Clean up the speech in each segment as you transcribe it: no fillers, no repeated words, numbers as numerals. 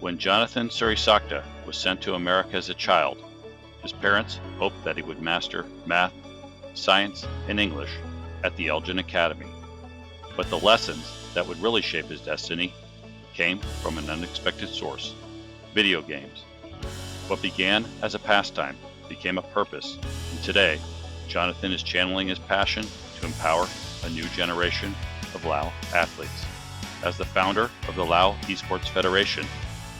When Jonathan Sirisackda was sent to America as a child, his parents hoped that he would master math, science, and English at the Elgin Academy. But the lessons that would really shape his destiny came from an unexpected source: video games. What began as a pastime became a purpose, and today, Jonathan is channeling his passion to empower a new generation of Lao athletes. As the founder of the Lao Esports Federation,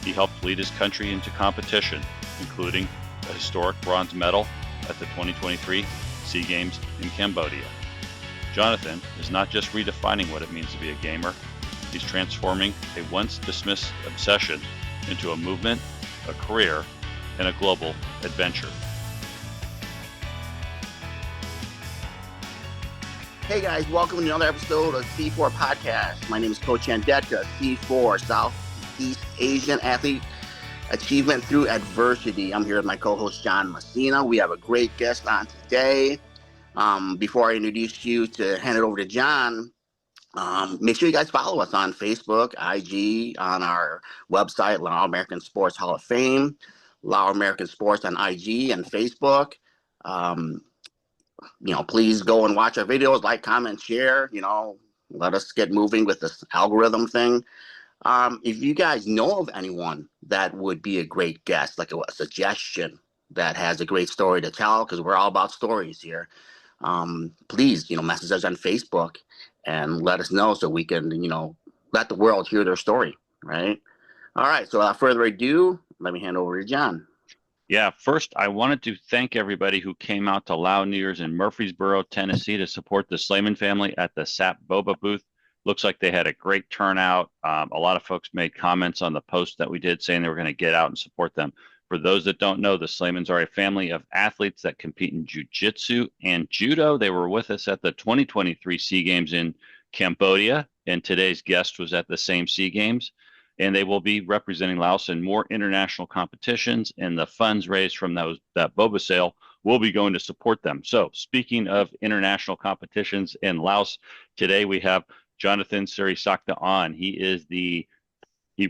he helped lead his country into competition, including a historic bronze medal at the 2023 SEA Games in Cambodia. Jonathan is not just redefining what it means to be a gamer, he's transforming a once dismissed obsession into a movement, a career, and a global adventure. Hey guys, welcome to another episode of C4 Podcast. My name is Coach Andetka, C4, Southeast Asian Athlete Achievement Through Adversity. I'm here with my co-host John Messina. We have a great guest on today. Before I introduce you to hand it over to John, make sure you guys follow us on Facebook, IG, on our website, Lao American Sports Hall of Fame, Lao American Sports on IG and Facebook. Please go and watch our videos, like, comment, share, let us get moving with this algorithm thing. If you guys know of anyone that would be a great guest, like a suggestion that has a great story to tell, because we're all about stories here, please, message us on Facebook and let us know so we can, let the world hear their story, right? All right, so without further ado, let me hand over to John. Yeah, first, I wanted to thank everybody who came out to Lao New Year's in Murfreesboro, Tennessee to support the Slayman family at the SAP Boba booth. Looks like they had a great turnout. A lot of folks made comments on the post that we did saying they were going to get out and support them. For those that don't know, the Slaymans are a family of athletes that compete in jiu-jitsu and judo. They were with us at the 2023 SEA Games in Cambodia, and today's guest was at the same SEA Games. And they will be representing Laos in more international competitions, and the funds raised from that boba sale will be going to support them. So speaking of international competitions in Laos, today we have Jonathan Sirisackda on. He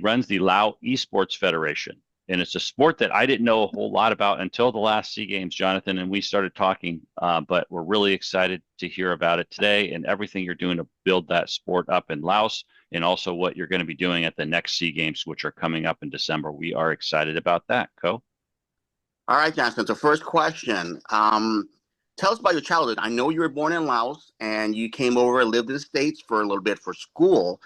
runs the Lao Esports Federation, and it's a sport that I didn't know a whole lot about until the last SEA Games, Jonathan, and we started talking, but we're really excited to hear about it today and everything you're doing to build that sport up in Laos, and also what you're going to be doing at the next SEA Games, which are coming up in December. We are excited about that, Co. All right, Jonathan. So first question, tell us about your childhood. I know you were born in Laos and you came over and lived in the States for a little bit for school.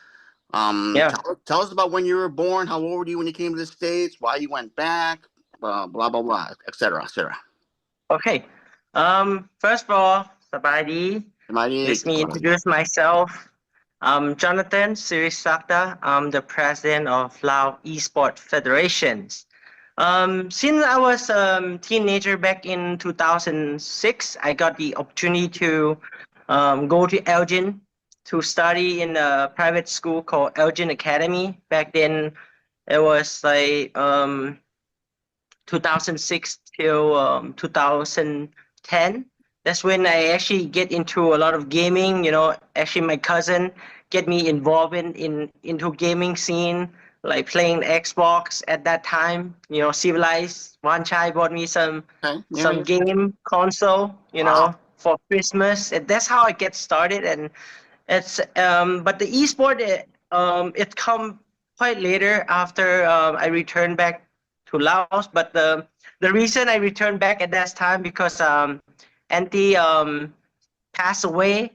Tell us about when you were born, how old were you when you came to the States, why you went back, blah, blah, blah, et cetera, et cetera. Okay. First of all, Sabadi. Let me introduce myself. I'm Jonathan Sirisackda. I'm the president of Lao Esports Federation. Since I was a teenager back in 2006, I got the opportunity to go to Elgin to study in a private school called Elgin Academy. Back then, it was like 2006 till 2010. That's when I actually get into a lot of gaming. Actually my cousin get me involved into gaming scene, like playing Xbox at that time. Civilized. One child bought me some game console, for Christmas. And that's how I get started. And it's but the esport it come quite later after I returned back to Laos. But the reason I returned back at that time because Auntie passed away.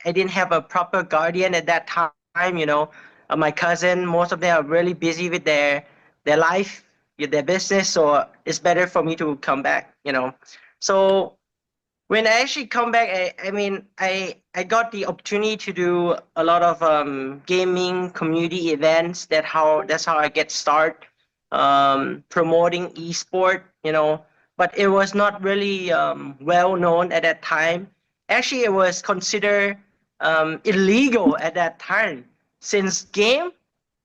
I didn't have a proper guardian at that time. My cousin, most of them are really busy with their life, with their business. So it's better for me to come back. So when I actually come back, I got the opportunity to do a lot of gaming community events. That's how I get started promoting esport. But it was not really well known at that time. Actually, it was considered illegal at that time, since game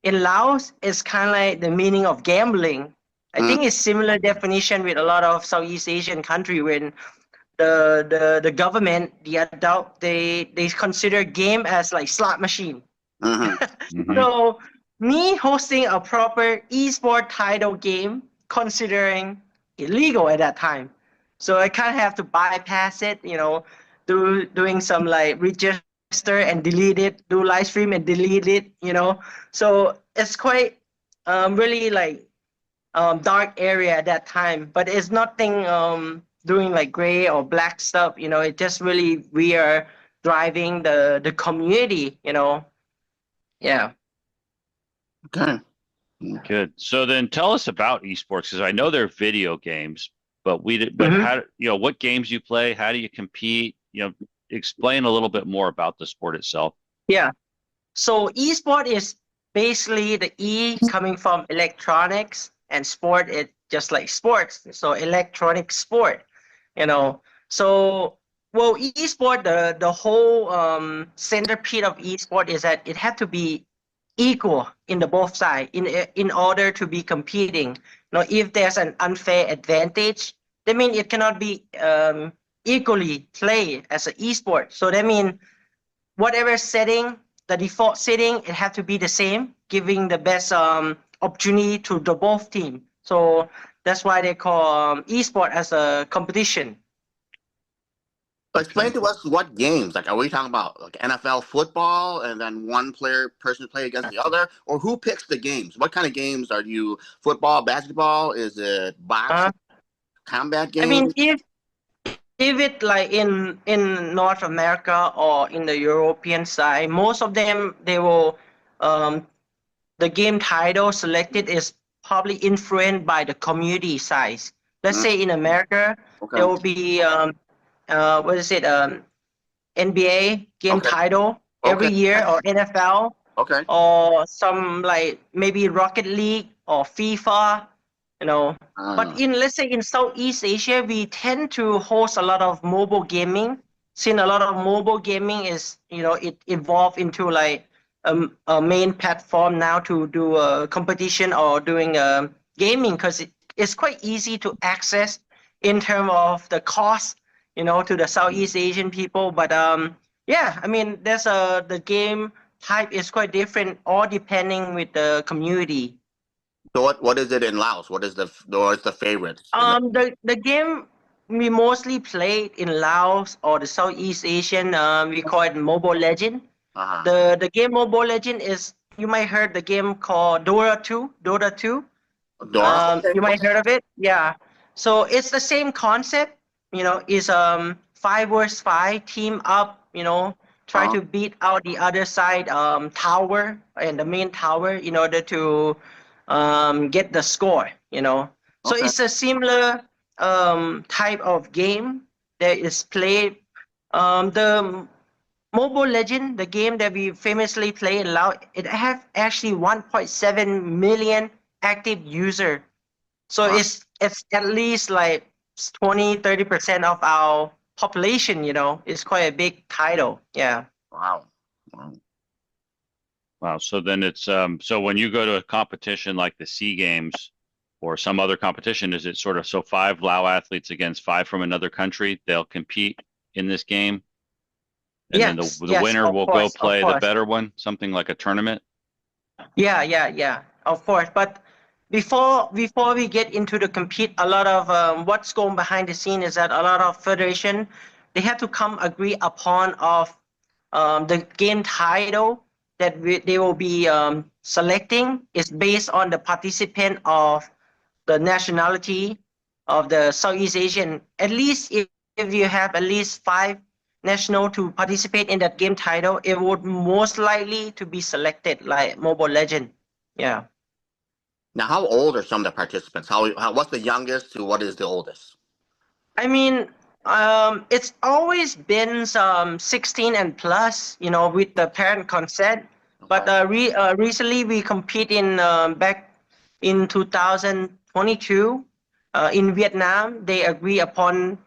in Laos is kind of like the meaning of gambling. I think it's similar definition with a lot of Southeast Asian country when the government, the adult, they consider game as like slot machine. So me hosting a proper esport title game considering illegal at that time. So I kind of have to bypass it, doing some like register and delete it, do live stream and delete it. So it's quite really like dark area at that time, but it's nothing doing like gray or black stuff. It just really we are driving the community. Yeah. Okay. Good. So then tell us about esports because I know they're video games, but Mhm. how, what games you play, how do you compete? Explain a little bit more about the sport itself. Yeah. So esport is basically the E coming from electronics and sport it just like sports. So electronic sport, you know. So well esport the whole centerpiece of esport is that it had to be equal in the both side in order to be competing. If there's an unfair advantage, that means it cannot be equally played as an esport. So that means whatever setting, the default setting, it have to be the same, giving the best opportunity to the both team. So that's why they call esport as a competition. Explain to us what games, like, are we talking about like NFL football and then one person play against the other, or who picks the games? What kind of games are you? Football, basketball? Is it Uh, boxing, combat I mean, games? if it like in North America or in the European side, most of them they will um, the game title selected is probably influenced by the community size. Let's Mm, say in America, there okay, will be what is it NBA game okay, title every okay, year or NFL okay. or some like maybe Rocket League or FIFA, you know. But Uh, in let's say in Southeast Asia, we tend to host a lot of mobile gaming. Since a lot of mobile gaming is, it evolved into like a main platform now to do a competition or doing gaming because it's quite easy to access in terms of the cost, to the Southeast Asian people. But yeah, I mean, the game type is quite different, all depending with the community. so what is it in Laos? What's the favorites in the? The game we mostly played in Laos or the Southeast Asian, we call it Mobile Legend. Uh-huh. The game Mobile Legend is you might heard the game called Dota 2. Dota 2. Dora. Okay. You might heard of it. Yeah. So it's the same concept. Is 5 vs 5 team up. Try Uh, to beat out the other side tower and the main tower in order to get the score. So okay. it's a similar type of game that is played. The Mobile Legend, the game that we famously play in Lao, it have actually 1.7 million active user. So Uh, it's at least like 20-30% of our population. It's quite a big title. Yeah. wow. Wow. Wow. So then it's so when you go to a competition like the Sea Games or some other competition, is it sort of so five Lao athletes against five from another country, they'll compete in this game, and then Yes. the Yes. winner Of will go course. Of play the course. better one, something like a tournament? Yeah. Yeah. Yeah. Of course. But before we get into the compete, a lot of what's going behind the scene is that a lot of federation they have to come agree upon of the game title that they will be selecting is based on the participant of the nationality of the Southeast Asian. At least if you have at least 5 national to participate in that game title, it would most likely to be selected like Mobile Legend. Yeah. Now, how old are some of the participants? What's the youngest to what is the oldest? I mean, it's always been 16 and plus, with the parent consent. But Okay. recently we compete in back in 2022 in Vietnam. They agree upon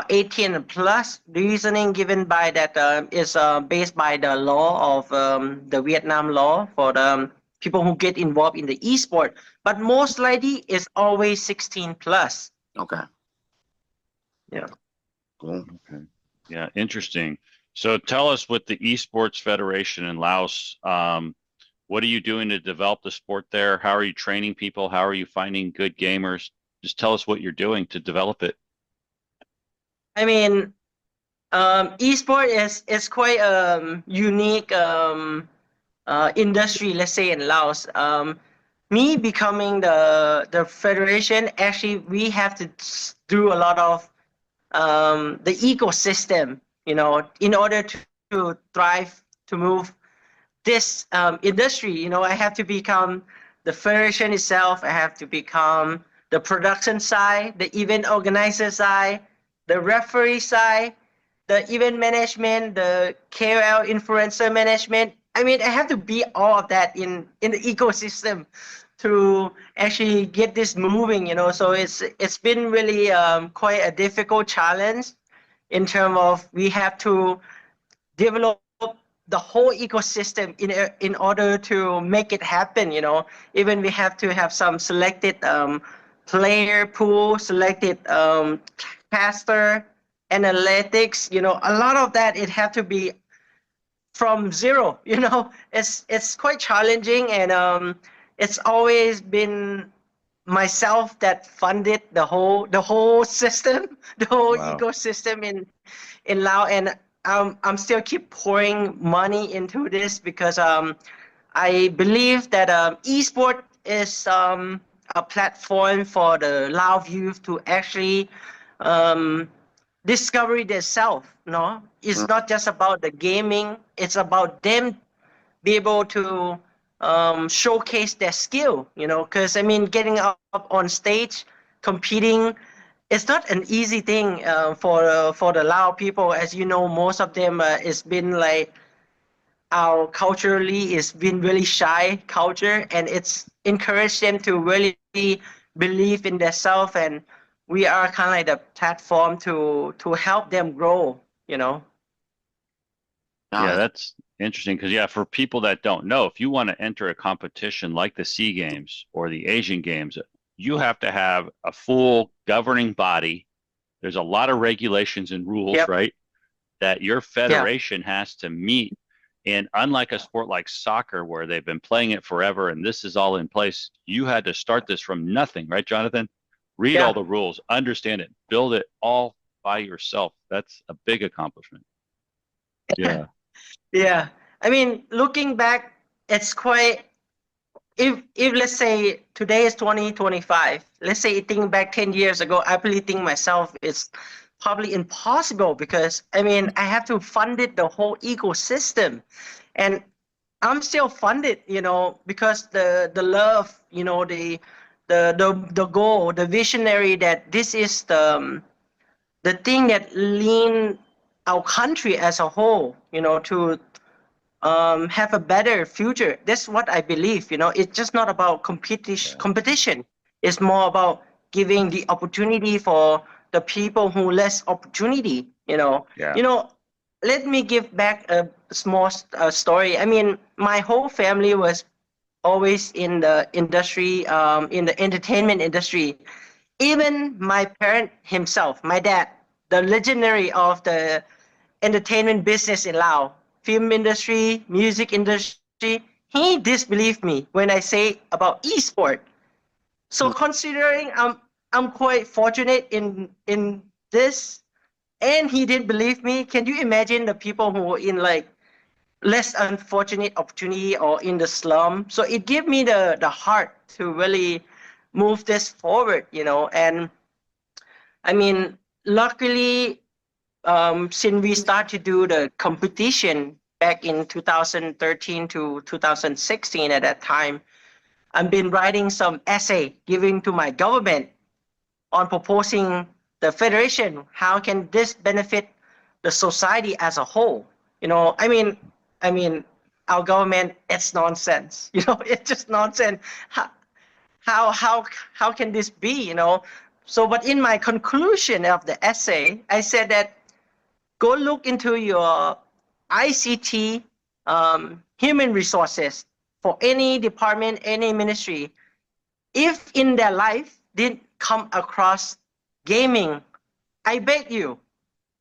18 and plus. The reasoning given by that is based by the law of the Vietnam law for the people who get involved in the esport. But most likely it's always 16 plus. Okay. Yeah. Cool. Okay. Yeah, interesting. So tell us with the Esports Federation in Laos, What are you doing to develop the sport there? How are you training people? How are you finding good gamers? Just tell us what you're doing to develop it. I mean, esport is quite unique industry, let's say in Laos. Me becoming the federation, actually, we have to do a lot of the ecosystem, in order to thrive, to move this industry. I have to become the federation itself. I have to become the production side, the event organizer side, the referee side, the event management, the KOL influencer management. I mean, I have to be all of that in the ecosystem to actually get this moving. So it's been really quite a difficult challenge in terms of we have to develop the whole ecosystem in order to make it happen. Even we have to have some selected player pool, selected caster, analytics. A lot of that, it have to be from zero. It's quite challenging, and it's always been myself that funded the whole system, the whole Wow. ecosystem in Lao, and I'm still keep pouring money into this because I believe that esport is a platform for the Lao youth to actually discover themselves. No, it's not just about the gaming. It's about them be able to showcase their skill. Because I mean, getting up on stage, competing, it's not an easy thing for the Lao people. As you know, most of them it's been like our culturally it's been really shy culture, and it's encouraged them to really believe in themselves, and we are kind of like the platform to help them grow. Yeah, that's interesting because, yeah, for people that don't know, if you want to enter a competition like the Sea Games or the Asian Games, you have to have a full governing body. There's a lot of regulations and rules, Yep. right, that your Yeah. federation has to meet. And unlike a sport like soccer, where they've been playing it forever and this is all in place, you had to start this from nothing, right, Jonathan? Read all Yeah. the rules, understand it, build it all by yourself. That's a big accomplishment. Yeah. Yeah. I mean, looking back, it's quite, if let's say today is 2025, let's say think back 10 years ago, I really think myself it's probably impossible because I mean, I have to fund it the whole ecosystem, and I'm still funded, because the love, the goal, the visionary that this is the thing that lean our country as a whole, to have a better future. That's what I believe. It's just not about competition. Yeah. Competition. It's more about giving the opportunity for the people who less opportunity. Yeah. Let me give back a small story. I mean, my whole family was always in the industry, in the entertainment industry. Even my parent himself, my dad, the legendary of the entertainment business in Laos, film industry, music industry, he disbelieved me when I say about esport. So considering I'm quite fortunate in this, and he didn't believe me. Can you imagine the people who were in like less unfortunate opportunity or in the slum? So it gave me the heart to really move this forward, and I mean, luckily, since we started to do the competition back in 2013 to 2016, at that time, I've been writing some essay giving to my government on proposing the federation. How can this benefit the society as a whole? I mean, our government, it's nonsense. It's just nonsense. How can this be? So, but in my conclusion of the essay, I said that go look into your ICT human resources for any department, any ministry. If in their life did come across gaming, I bet you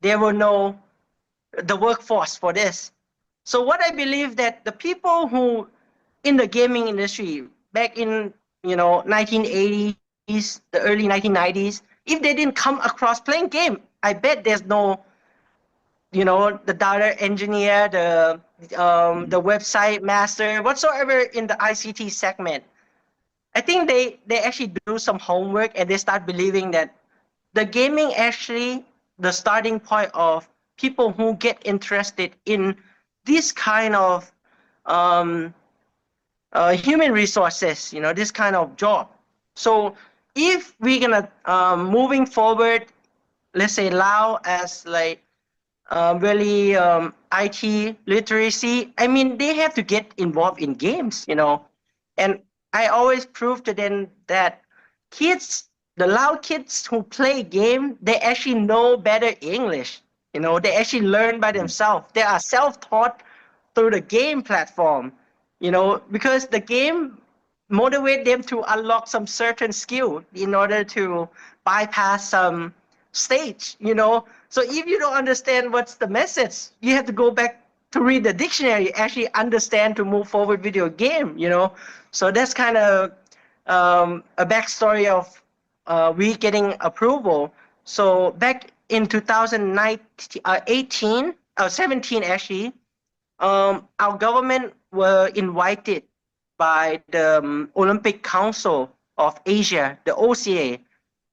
they will know the workforce for this. So what I believe that the people who in the gaming industry back in 1980s, the early 1990s, if they didn't come across playing game, I bet there's no the data engineer, the website master, whatsoever in the ICT segment. I think they actually do some homework and they start believing that the gaming actually the starting point of people who get interested in this kind of human resources, this kind of job. So if we're gonna moving forward, let's say Lao as like really IT literacy. I mean, they have to get involved in games, and I always prove to them that the loud kids who play game, they actually know better English. They actually learn by themselves. They are self-taught through the game platform, because the game motivate them to unlock some certain skill in order to bypass some stage, So if you don't understand what's the message, you have to go back to read the dictionary, actually understand to move forward with your game, So that's kind of a backstory of we getting approval. So back in 2018, 17 actually, our government were invited by the Olympic Council of Asia, the OCA,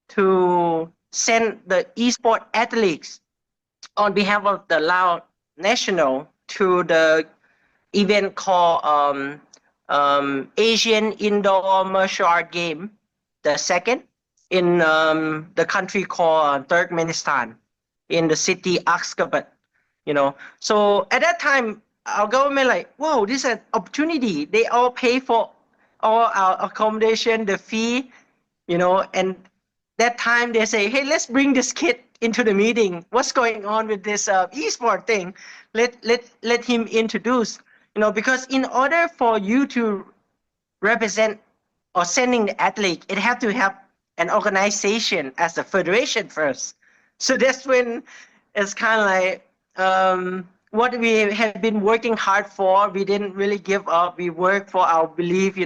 to send the esports athletes on behalf of the Lao national to the event called Asian Indoor Martial Art Game, the second in the country called Turkmenistan, in the city Ashgabat. So at that time, our government like, whoa, this is an opportunity. They all pay for all our accommodation, the fee, and that time they say, hey, let's bring this kid into the meeting. What's going on with this esport thing? Let him introduce, because in order for you to represent or sending the athlete, it have to have an organization as a federation first. So that's when it's kind of like what we have been working hard for. We didn't really give up. We worked for our belief, We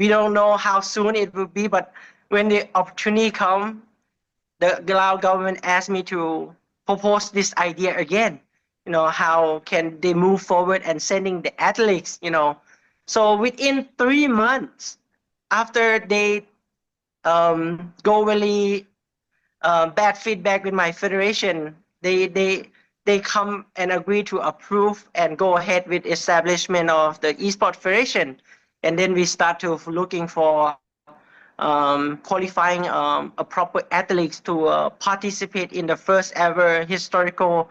don't know how soon it will be, but when the opportunity come, the Lao government asked me to propose this idea again. How can they move forward and sending the athletes, So within 3 months after they go really bad feedback with my federation, they come and agree to approve and go ahead with establishment of the Esports Federation. And then we start to looking for qualifying a proper athletes to participate in the first ever historical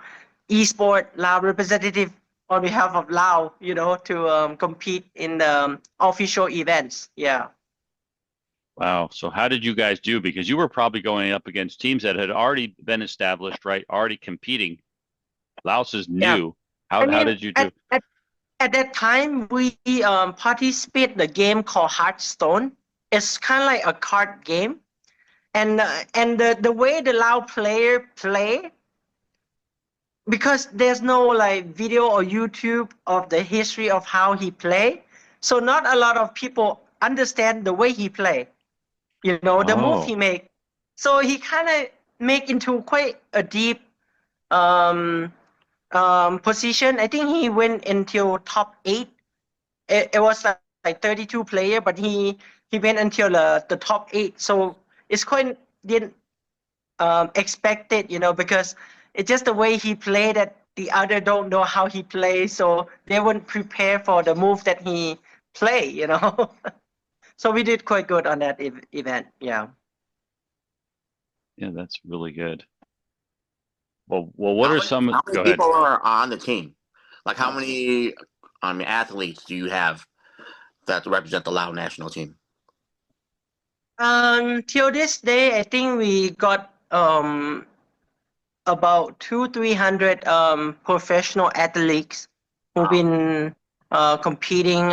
esport Lao representative on behalf of Lao, to compete in the official events. Yeah. Wow. So how did you guys do? Because you were probably going up against teams that had already been established, right? Already competing. Laos is new. Yeah. How did you do? At that time, we participate the game called Hearthstone. It's kind of like a card game, and the way the Lao player play, because there's no like video or YouTube of the history of how he play, so not a lot of people understand the way he play, the move he make. So he kind of make into quite a deep position. I think he went until top 8. It was like 32 player, but he went until the top 8. So it's quite didn't expected, because it's just the way he played that the other don't know how he plays, so they wouldn't prepare for the move that he play, So we did quite good on that event. Yeah. Yeah, that's really good. Well, what are some? How many people are on the team? Like how many athletes do you have that represent the Lao national team? Till this day, I think we got about 200-300 professional athletes who've been competing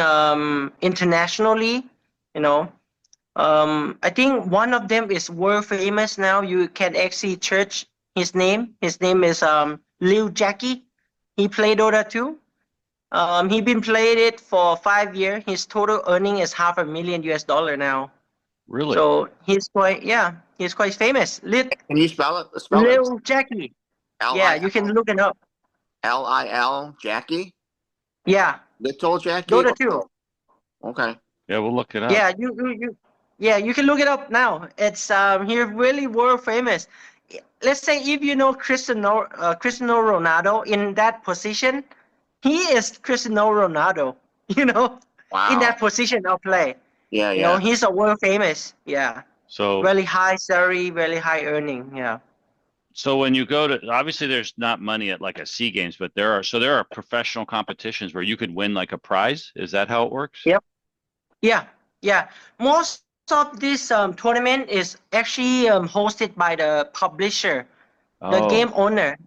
internationally. I think one of them is world famous now. You can actually search his name. His name is Liu Jackie. He played Dota 2. He been played it for 5 years. His total earning is $500,000 US now. Really? So he's quite famous. Can you spell it? Spell it. Lil Jackie. L Yeah, I you can L look it up. L I L Jackie. Yeah, Little Jackie. those are two. Okay. Yeah, we'll look it up. Yeah, yeah, you can look it up now. It's he's really world famous. Let's say if you know Cristiano Ronaldo in that position, he is Cristiano Ronaldo. You know, in Wow. that position of play. Yeah, You know, yeah. he's a world famous. Yeah, So, really high salary, really high earning. Yeah. so when you go to, obviously there's not money at like a Sea Games, but there are professional competitions where you could win like a prize. Is that how it works? Yep. Yeah. Yeah. Most of this tournament is actually hosted by the publisher, the game Oh, owner,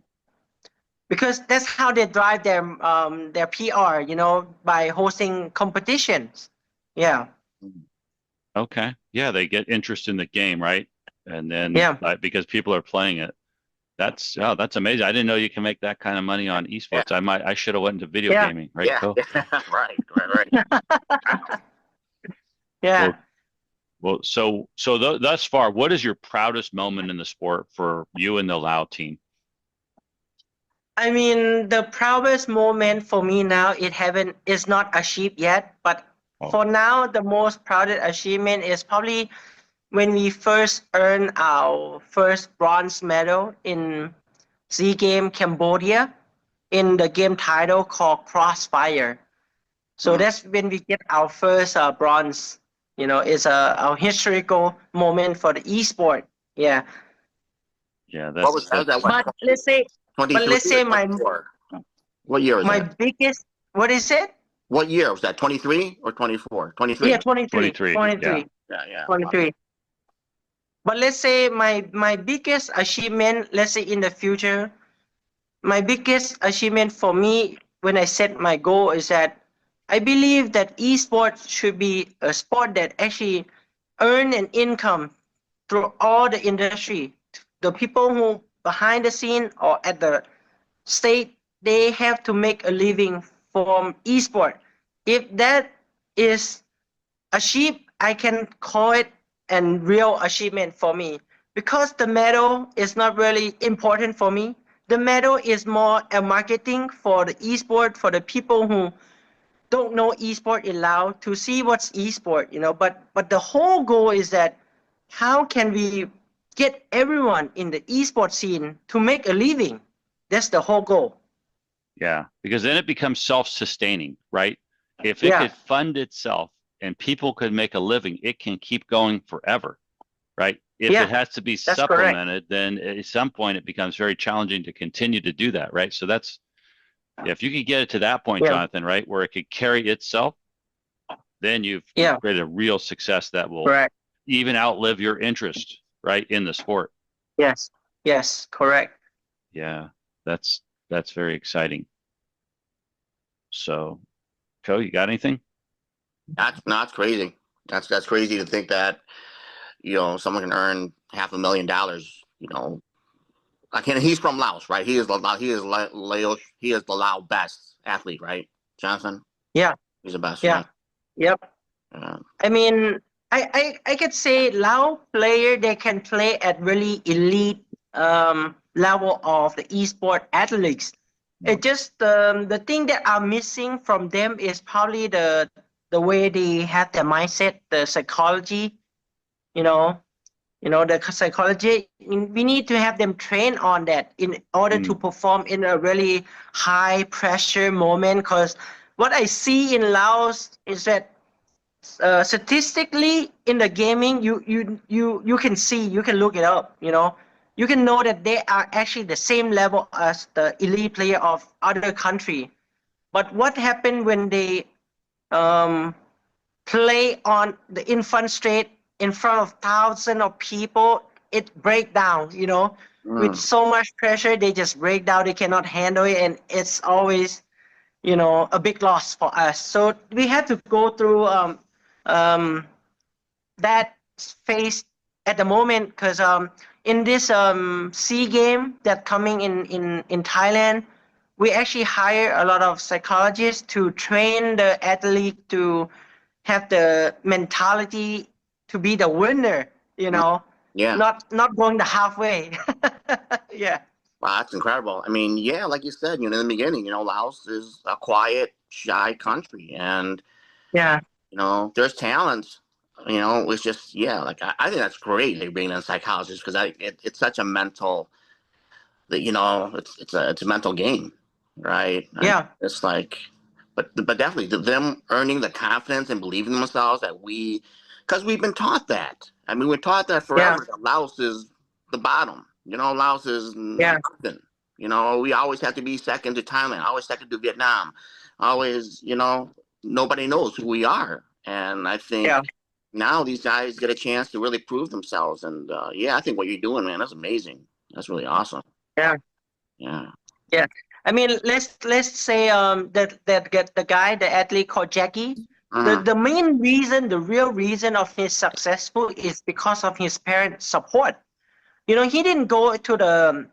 because that's how they drive their PR, you know, by hosting competitions. Yeah. okay. Yeah, they get interest in the game, right? And then Yeah. because people are playing it. That's amazing. I didn't know you can make that kind of money on Yeah. esports. I should have went into video Yeah. gaming, right, Yeah. Co? Right. Yeah. Well, thus far, what is your proudest moment in the sport for you and the Lao team? I mean, the proudest moment for me now, it haven't is not achieved yet, but Oh, for now, the most proudest achievement is probably when we first earned our first bronze medal in SEA Games Cambodia in the game title called Crossfire. So Mm. that's when we get our first bronze. You know, it's a historical moment for the esport. Yeah, yeah, What was that? What, but let's say, 23 or my 24? What year was my that? biggest, what is it? What year was that? 23 or 24? Yeah, 23. 23, 23. Yeah. 23, Yeah, yeah. Wow. 23. But let's say my biggest achievement, let's say in the future, my biggest achievement for me when I set my goal is that I believe that esports should be a sport that actually earn an income through all the industry. The people who behind the scene or at the state, they have to make a living from esport. If that is achieved, I can call it a real achievement for me because the medal is not really important for me. The medal is more a marketing for the esport for the people who don't know esport in Laos to see what's esport, you know. But the whole goal is that how can we get everyone in the esport scene to make a living? That's the whole goal. Yeah. Because then it becomes self-sustaining, right? If it Yeah, could fund itself and people could make a living, it can keep going forever, right? If it yeah, has to be that's correct. supplemented, then at some point it becomes very challenging to continue to do that, right? So that's, yeah, if you could get it to that point, Yeah, Jonathan, right, where it could carry itself, then you've yeah, created a real success that will correct. even outlive your interest, right, in the sport. Yes, yes, correct. Yeah, that's that's very exciting. So, Co, you got anything? That's crazy. That's crazy to think that, someone can earn $500,000, Like, and he's from Laos, right? He is the Lao best athlete, right? Jonathan? Yeah, He's the best, yeah, right? yep. Yeah. I mean, I could say Lao player they can play at really elite level of the esport athletes. It just the thing that are missing from them is probably the way they have their mindset, the psychology. You know, the psychology. We need to have them train on that in order to Mm, perform in a really high pressure moment. Because what I see in Laos is that statistically in the gaming you can see, you can look it up, you can know that they are actually the same level as the elite player of other country. But what happened when they um, play on the infant straight in front of thousands of people, it break down, with Mm. so much pressure they just break down, they cannot handle it, and it's always a big loss for us. So we had to go through um, that phase at the moment because in this SEA game that coming in Thailand, we actually hire a lot of psychologists to train the athlete to have the mentality to be the winner, Yeah. not going the halfway. Yeah. Wow, that's incredible. I mean, yeah, like you said, in the beginning, Laos is a quiet, shy country, and Yeah. there's talent. It's just, yeah, like I think that's great. They bring in psychologists because it's such a mental that it's a mental game, right? And Yeah. it's like, but definitely them earning the confidence and believing in themselves because we've been taught that. I mean, we're taught that Yeah. forever. That Laos is the bottom. Laos is Yeah. nothing. We always have to be second to Thailand, always second to Vietnam, always. Nobody knows who we are, and I think Yeah. now these guys get a chance to really prove themselves. And yeah, I think what you're doing, man, that's amazing. That's really awesome. Yeah. Yeah. Yeah. I mean, let's say that get the guy, the athlete called Jackie. The Mm. the main reason, the real reason of his successful is because of his parent support. He didn't go to the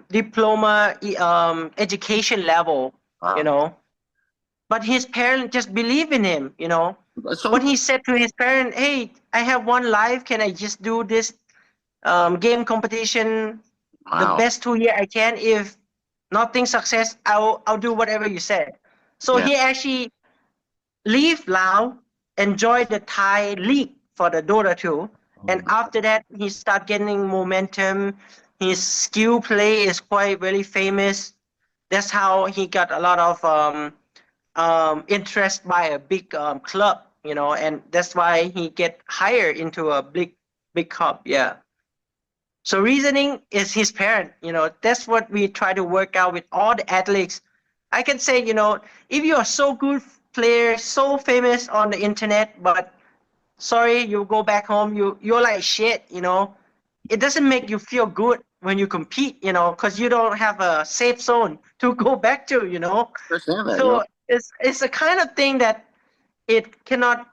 diploma education level, you Wow. know, but his parents just believe in him. That's so When cool. he said to his parent, "Hey, I have one life. Can I just do this game competition the Wow. best 2 year I can? If nothing success, I'll do whatever you said." So Yeah. he actually leave Lao, enjoy the Thai league for the Dota 2, Oh and my after that he start getting momentum. His skill play is quite really famous. That's how he got a lot of interest by a big club, and that's why he get hired into a big club. Yeah. So reasoning is his parent. That's what we try to work out with all the athletes. I can say, if you are so good player, so famous on the internet, but sorry, you go back home, you're like shit. It doesn't make you feel good when you compete. Because you don't have a safe zone to go back to. Understand that. So it's a kind of thing that it cannot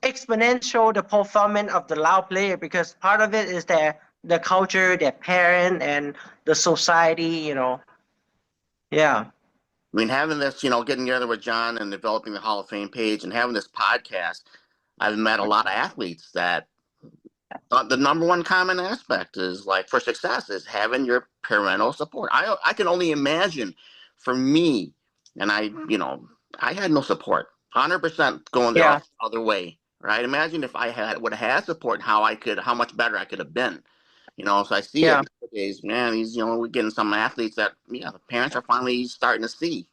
exponential the performance of the Lao player, because part of it is the culture, their parent, and the society. Yeah. I mean, having this, getting together with John and developing the Hall of Fame page and having this podcast, I've met a lot of athletes that the number one common aspect is like for success is having your parental support. I can only imagine for me, and I had no support, 100% going the Yeah. other way, right? Imagine if would have had support, how much better I could have been. So I see it Yeah. nowadays, man. We're getting some athletes that, yeah, the parents are finally starting to see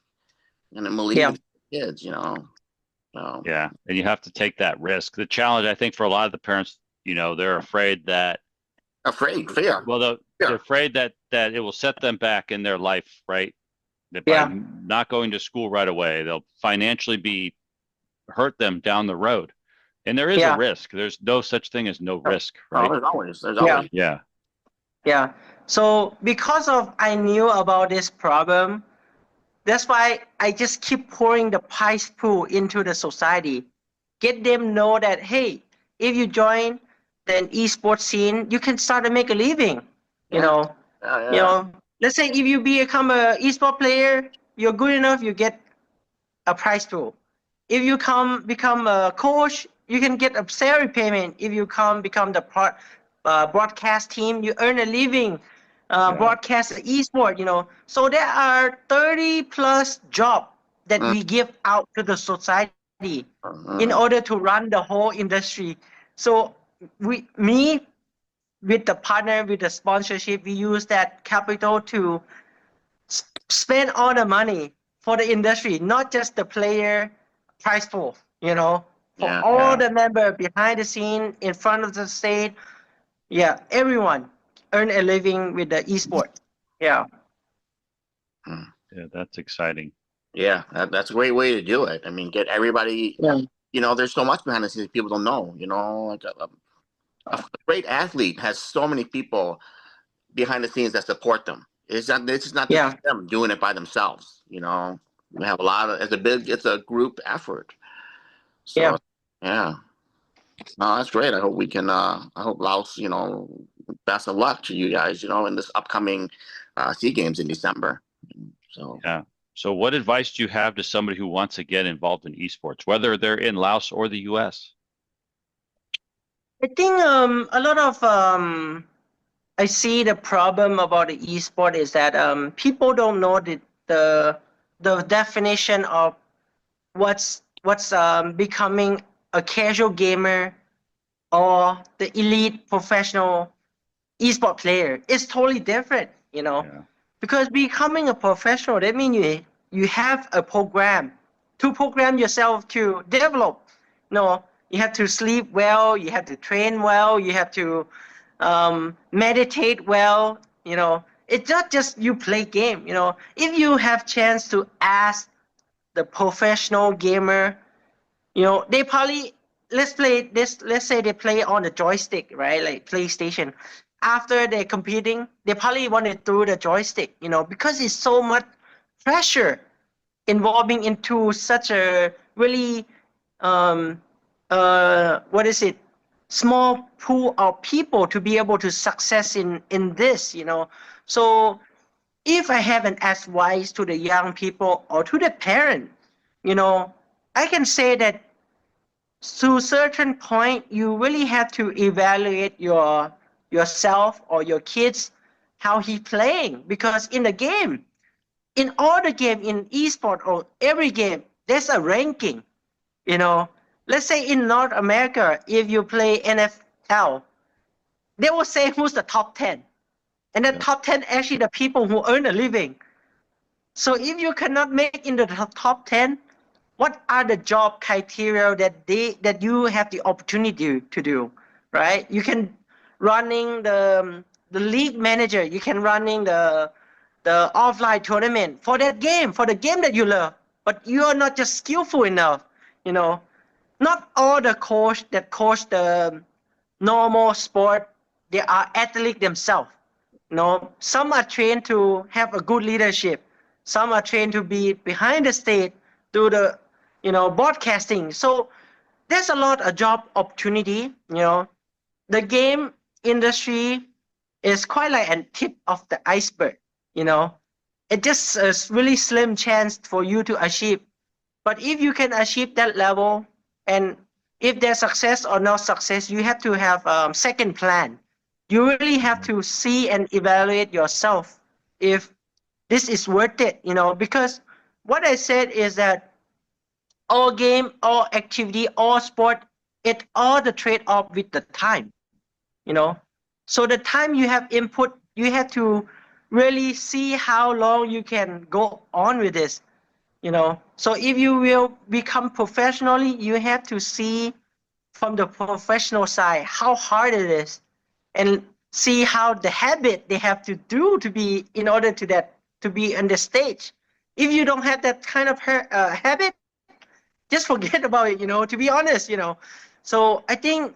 and then believe Yeah. in kids. So yeah, and you have to take that risk. The challenge, I think, for a lot of the parents, they're afraid that afraid, fear, well, they're fear. afraid that it will set them back in their life, right? That by Yeah. not going to school right away, they'll financially be hurt them down the road. And there is a Yeah. risk. There's no such thing as no risk, Oh, right? there's Yeah. always. Yeah. Yeah. So because of I knew about this problem, that's why I just keep pouring the prize pool into the society. Get them know that, hey, if you join the esports scene, you can start to make a living. You Yeah, know, yeah, you yeah. know. Let's say if you become a esport player, you're good enough, you get a prize pool. If you become a coach, you can get a salary payment. If you become the broadcast team, you earn a living. Yeah. Broadcast esport, So there are 30 plus job that Mm, we give out to the society in mm, order to run the whole industry. So me with the partner, with the sponsorship, we use that capital to spend all the money for the industry, not just the player prize pool, for yeah. all Yeah. the member behind the scene, in front of the stage. Yeah, everyone earn a living with the esport. Yeah. Mm. Yeah. That's exciting. Yeah, that's a great way to do it. I mean, get everybody. Yeah. There's so much behind the scenes people don't know. Like a great athlete has so many people behind the scenes that support them. It's just not just Yeah. them doing it by themselves. We have a lot of it's a group effort. Yeah. So yeah, no, that's great. I hope we can. I hope Laos. Best of luck to you guys. In this upcoming SEA Games in December. So yeah. So what advice do you have to somebody who wants to get involved in esports, whether they're in Laos or the US? I think a lot of I see the problem about the esport is that people don't know the the definition of what's becoming a casual gamer or the elite professional esport player. It's totally different, Yeah. because becoming a professional, that means you have a program to program yourself to develop. You have to sleep well, you have to train well, you have to meditate well. It's not just you play game. If you have chance to ask the professional gamer, they probably let's play this. Let's say they play on the joystick, right? Like PlayStation. After they're competing, they probably want to throw the joystick, because it's so much pressure involving into such a really um what is it, small pool of people to be able to success in this. So if I have an advice to the young people or to the parent, I can say that to a certain point, you really have to evaluate yourself or your kids, how he playing, because in the game, in all the game in esport or every game, there's a ranking. You know, let's say in North America, if you play NFL, they will say who's the top 10, and the Yeah. top 10 actually the people who earn a living. So if you cannot make in the top 10, what are the job criteria that you have the opportunity to do, right? You can running the league manager, you can running the offline tournament for that game, for the game that you love, but you are not just skillful enough. you know Not all the coach that coach the normal sport, they are athletes themselves. Some are trained to have a good leadership. Some are trained to be behind the stage, do the broadcasting. So there's a lot of job opportunity. The game industry is quite like a tip of the iceberg. You know, it just a really slim chance for you to achieve. But if you can achieve that level, and if there's success or no success, you have to have second plan. You really have to see and evaluate yourself if this is worth it. Because what I said is that all game, all activity, all sport, it all the trade off with the time. you know so the time you have input, you have to really see how long you can go on with this. So if you will become professionally, you have to see from the professional side how hard it is, and see how the habit they have to do to be in order to be on the stage. If you don't have that kind of habit, just forget about it. To be honest. So I think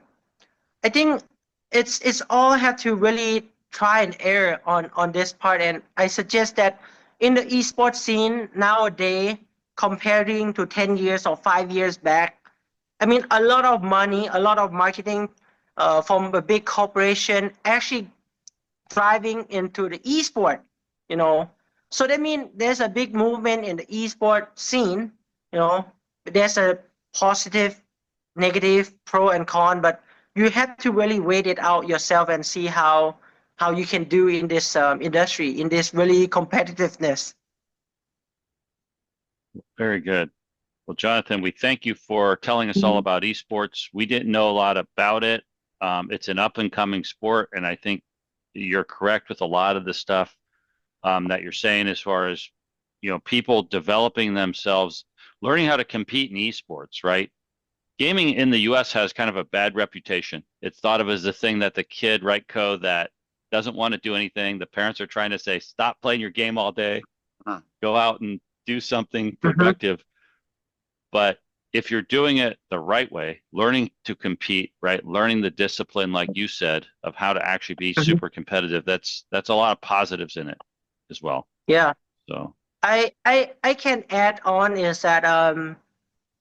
it's all have to really try and error on this part. And I suggest that in the esports scene nowadays, comparing to 10 years or 5 years back, I mean, a lot of money, a lot of marketing from a big corporation actually driving into the esport. you know so that means there's a big movement in the esport scene. There's a positive, negative, pro and con, but you have to really wait it out yourself and see how you can do in this industry, in this really competitiveness. Very good. Well, Jonathan, we thank you for telling us all about esports. We didn't know a lot about it. It's an up and coming sport, and I think you're correct with a lot of the stuff that you're saying as far as people developing themselves, learning how to compete in esports, right? Gaming in the US has kind of a bad reputation. It's thought of as the thing that the kid, right, code that doesn't want to do anything. The parents are trying to say, stop playing your game all day, go out and do something productive. But if you're doing it the right way, learning to compete, right, learning the discipline, like you said, of how to actually be super competitive, that's a lot of positives in it as well. Yeah. So I can add on is that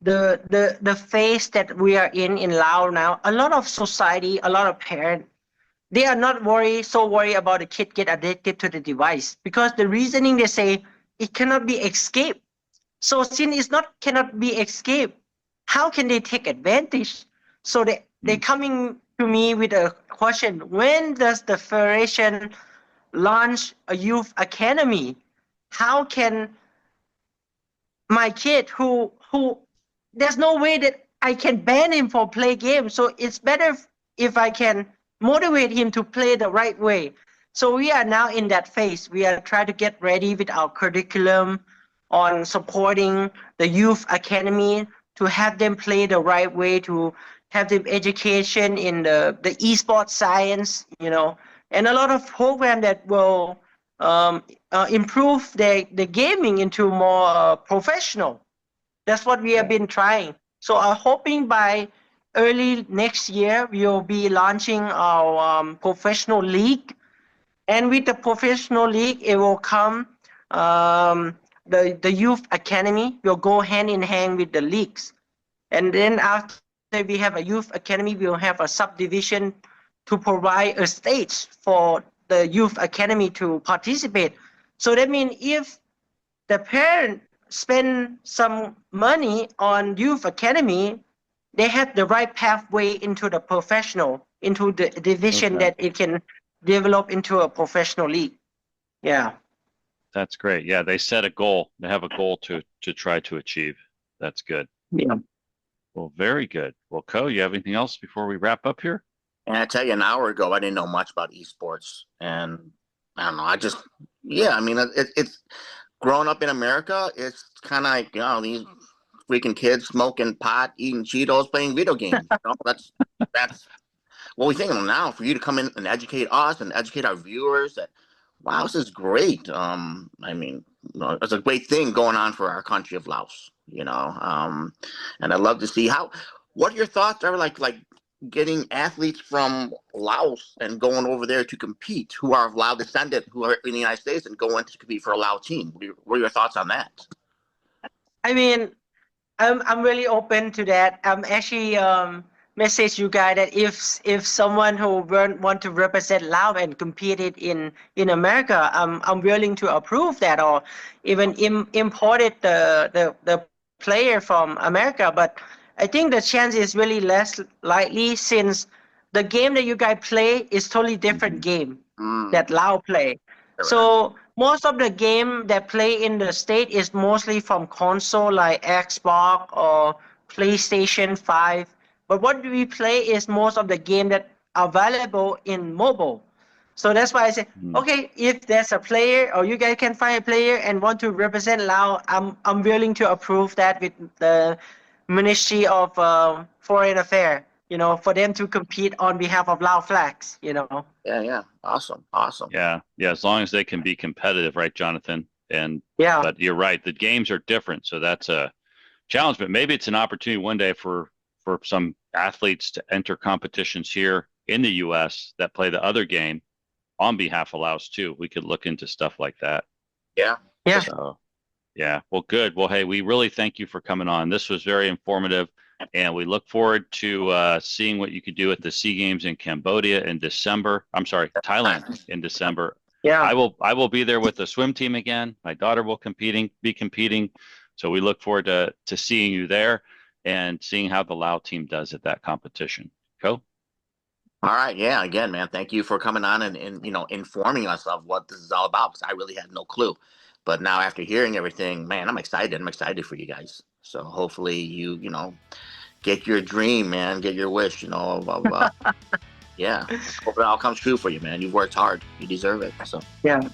the phase that we are in Laos now, a lot of society, a lot of parents, they are not so worried about the kid get addicted to the device, because the reasoning they say it cannot be escaped. So since cannot be escaped, how can they take advantage? So they coming to me with a question: when does the federation launch a youth academy? How can my kid who there's no way that I can ban him for play games. So it's better if I can motivate him to play the right way. So we are now in that phase. We are trying to get ready with our curriculum on supporting the youth academy to have them play the right way, to have them education in the esports science, and a lot of program that will improve the gaming into more professional. That's what we have been trying. So I'm hoping by early next year we'll be launching our professional league, and with the professional league it will come the youth academy will go hand in hand with the leagues, and then after we have a youth academy, we'll have a subdivision to provide a stage for the youth academy to participate. So that means if the parent spend some money on youth academy, they have the right pathway into the professional, into the division that it can develop into a professional league. Yeah. That's great. Yeah, they set a goal. They have a goal to try to achieve. That's good. Yeah. Well, very good. Well, Ko, you have anything else before we wrap up here? And I tell you, an hour ago, I didn't know much about esports, and I don't know. I mean, it's growing up in America. It's kind of like these freaking kids smoking pot, eating Cheetos, playing video games. That's what we think of now. For you to come in and educate us and educate our viewers, that wow, this is great. I mean, it's a great thing going on for our country of Laos. And I'd love to see what your thoughts are like getting athletes from Laos and going over there to compete, who are of Lao descendant, who are in the United States, and going to compete for a Lao team. What are your thoughts on that? I mean, I'm really open to that. I'm actually message you guys that if someone who want to represent Lao and compete it in America, I'm willing to approve that, or even imported the player from America. But I think the chance is really less likely, since the game that you guys play is totally different game that Lao play. So most of the game that play in the state is mostly from console like Xbox or PlayStation 5. But what we play is most of the game that are available in mobile. So that's why I say, okay, if there's a player or you guys can find a player and want to represent Lao, I'm willing to approve that with the Ministry of Foreign Affairs, for them to compete on behalf of Lao flags, Yeah. Awesome. Yeah. As long as they can be competitive, right, Jonathan? And yeah. But you're right. The games are different, so that's a challenge. But maybe it's an opportunity one day for some athletes to enter competitions here in the U.S. that play the other game on behalf of Laos too. We could look into stuff like that. Yeah. So, yeah. Well, good. Well, hey, we really thank you for coming on. This was very informative, and we look forward to seeing what you could do at the SEA Games in Cambodia in December. I'm sorry, Thailand in December. Yeah. I will be there with the swim team again. My daughter will be competing. So we look forward to seeing you there and seeing how the Lao team does at that competition. Ko? All right. Yeah. Again, man, thank you for coming on and informing us of what this is all about, because I really had no clue. But now after hearing everything, man, I'm excited. I'm excited for you guys. So hopefully you get your dream, man, get your wish, yeah. Hope it all comes true for you, man. You've worked hard. You deserve it. So yeah.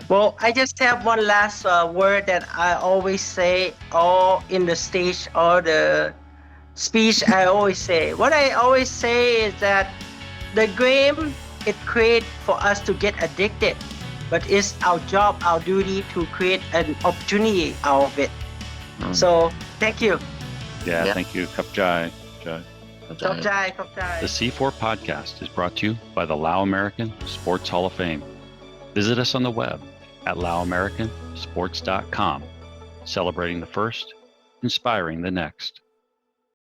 Well, I just have one last word that I always say, all in the stage or the speech. I always say, what I always say is that the game it creates for us to get addicted, but it's our job, our duty to create an opportunity out of it. So thank you. Yeah. Thank you. Kap Jai. Kap Jai. The C4 podcast is brought to you by the Lao American Sports Hall of Fame. Visit us on the web at laoamericansports.com, celebrating the first, inspiring the next.